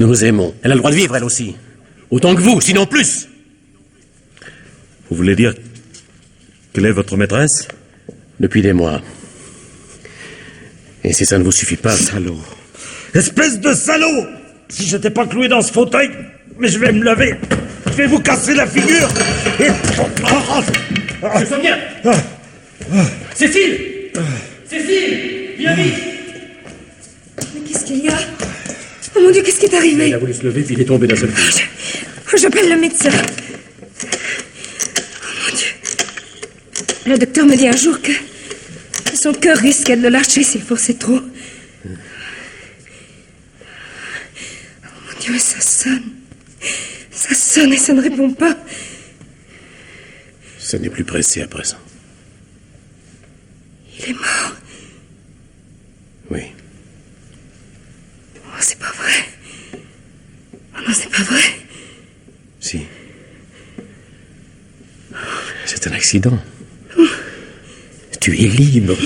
Nous nous aimons. Elle a le droit de vivre, elle aussi. Autant que vous, sinon plus. Vous voulez dire quelle est votre maîtresse? Depuis des mois. Et si ça ne vous suffit pas... Salaud. Espèce de salaud! Si j'étais pas cloué dans ce fauteuil, mais je vais me lever. Je vais vous casser la figure. Et... Je sens bien. Cécile! Cécile! Viens vite! Mais qu'est-ce qu'il y a? Oh mon Dieu, qu'est-ce qui est arrivé? Il a voulu se lever, puis il est tombé d'un seul coup. J'appelle le médecin. Oh mon Dieu. Le docteur me dit un jour que son cœur risquait de le lâcher s'il forçait trop. Oh mon Dieu, mais ça sonne. Ça sonne et ça ne répond pas. Ça n'est plus pressé à présent. Il est mort. Oui. Oh, c'est pas vrai. Oh non, c'est pas vrai. Si. C'est un accident. Tu es libre.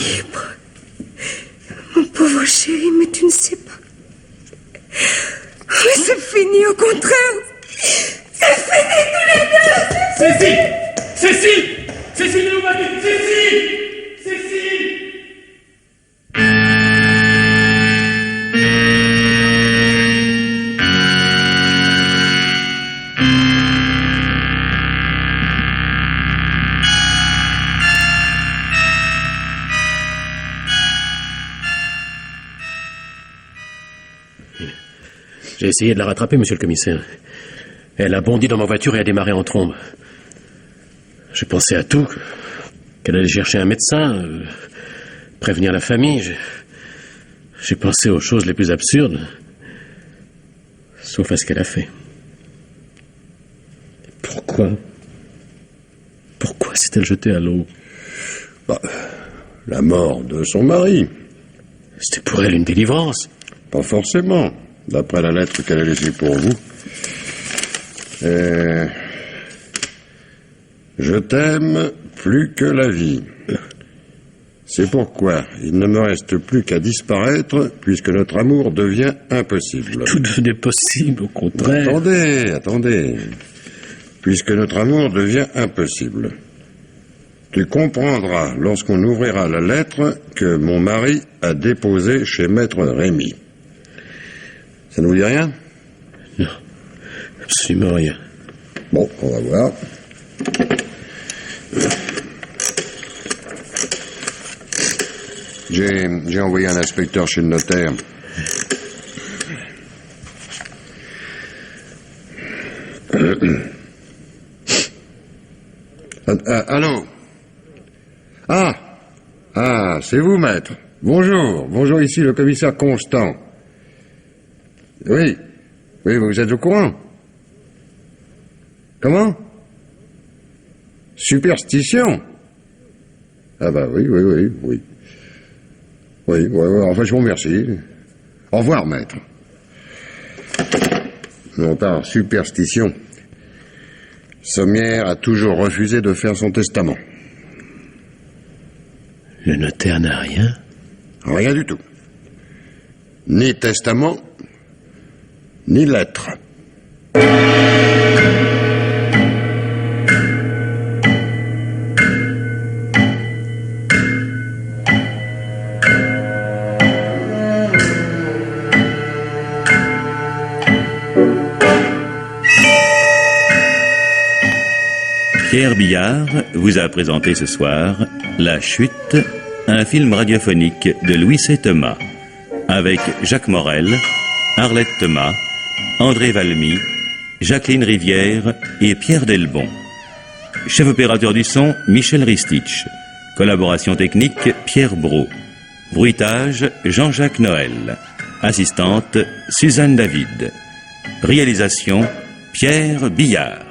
Mon pauvre chéri, mais tu ne sais pas. Oh, mais c'est fini, au contraire. C'est fini tous les deux. Cécile! Cécile! Cécile, ne nous va vite! Cécile! Cécile! J'ai essayé de la rattraper, monsieur le commissaire. Elle a bondi dans ma voiture et a démarré en trombe. J'ai pensé à tout, qu'elle allait chercher un médecin, prévenir la famille. J'ai pensé aux choses les plus absurdes, sauf à ce qu'elle a fait. Pourquoi s'est-elle jetée à l'eau? La mort de son mari. C'était pour elle une délivrance. Pas forcément, d'après la lettre qu'elle a laissée pour vous. Je t'aime plus que la vie. C'est pourquoi il ne me reste plus qu'à disparaître, puisque notre amour devient impossible. Tout devenait possible, au contraire. Attendez. Puisque notre amour devient impossible. Tu comprendras, lorsqu'on ouvrira la lettre, que mon mari a déposée chez Maître Rémy. Ça ne vous dit rien? Non, absolument rien. Bon, on va voir. J'ai envoyé un inspecteur chez le notaire. Allô? Ah, c'est vous, maître. Bonjour, ici le commissaire Constant. Oui, vous êtes au courant? Comment? Superstition? Ah bah oui. Oui, enfin je vous remercie. Au revoir, maître. Non, par superstition. Sommière a toujours refusé de faire son testament. Le notaire n'a rien? Rien du tout. Ni testament, ni lettre. Pierre Billard vous a présenté ce soir La Chute, un film radiophonique de Louis C. Thomas, avec Jacques Morel, Arlette Thomas, André Valmy, Jacqueline Rivière et Pierre Delbon. Chef opérateur du son, Michel Ristich. Collaboration technique, Pierre Brault. Bruitage, Jean-Jacques Noël. Assistante, Suzanne David. Réalisation, Pierre Billard.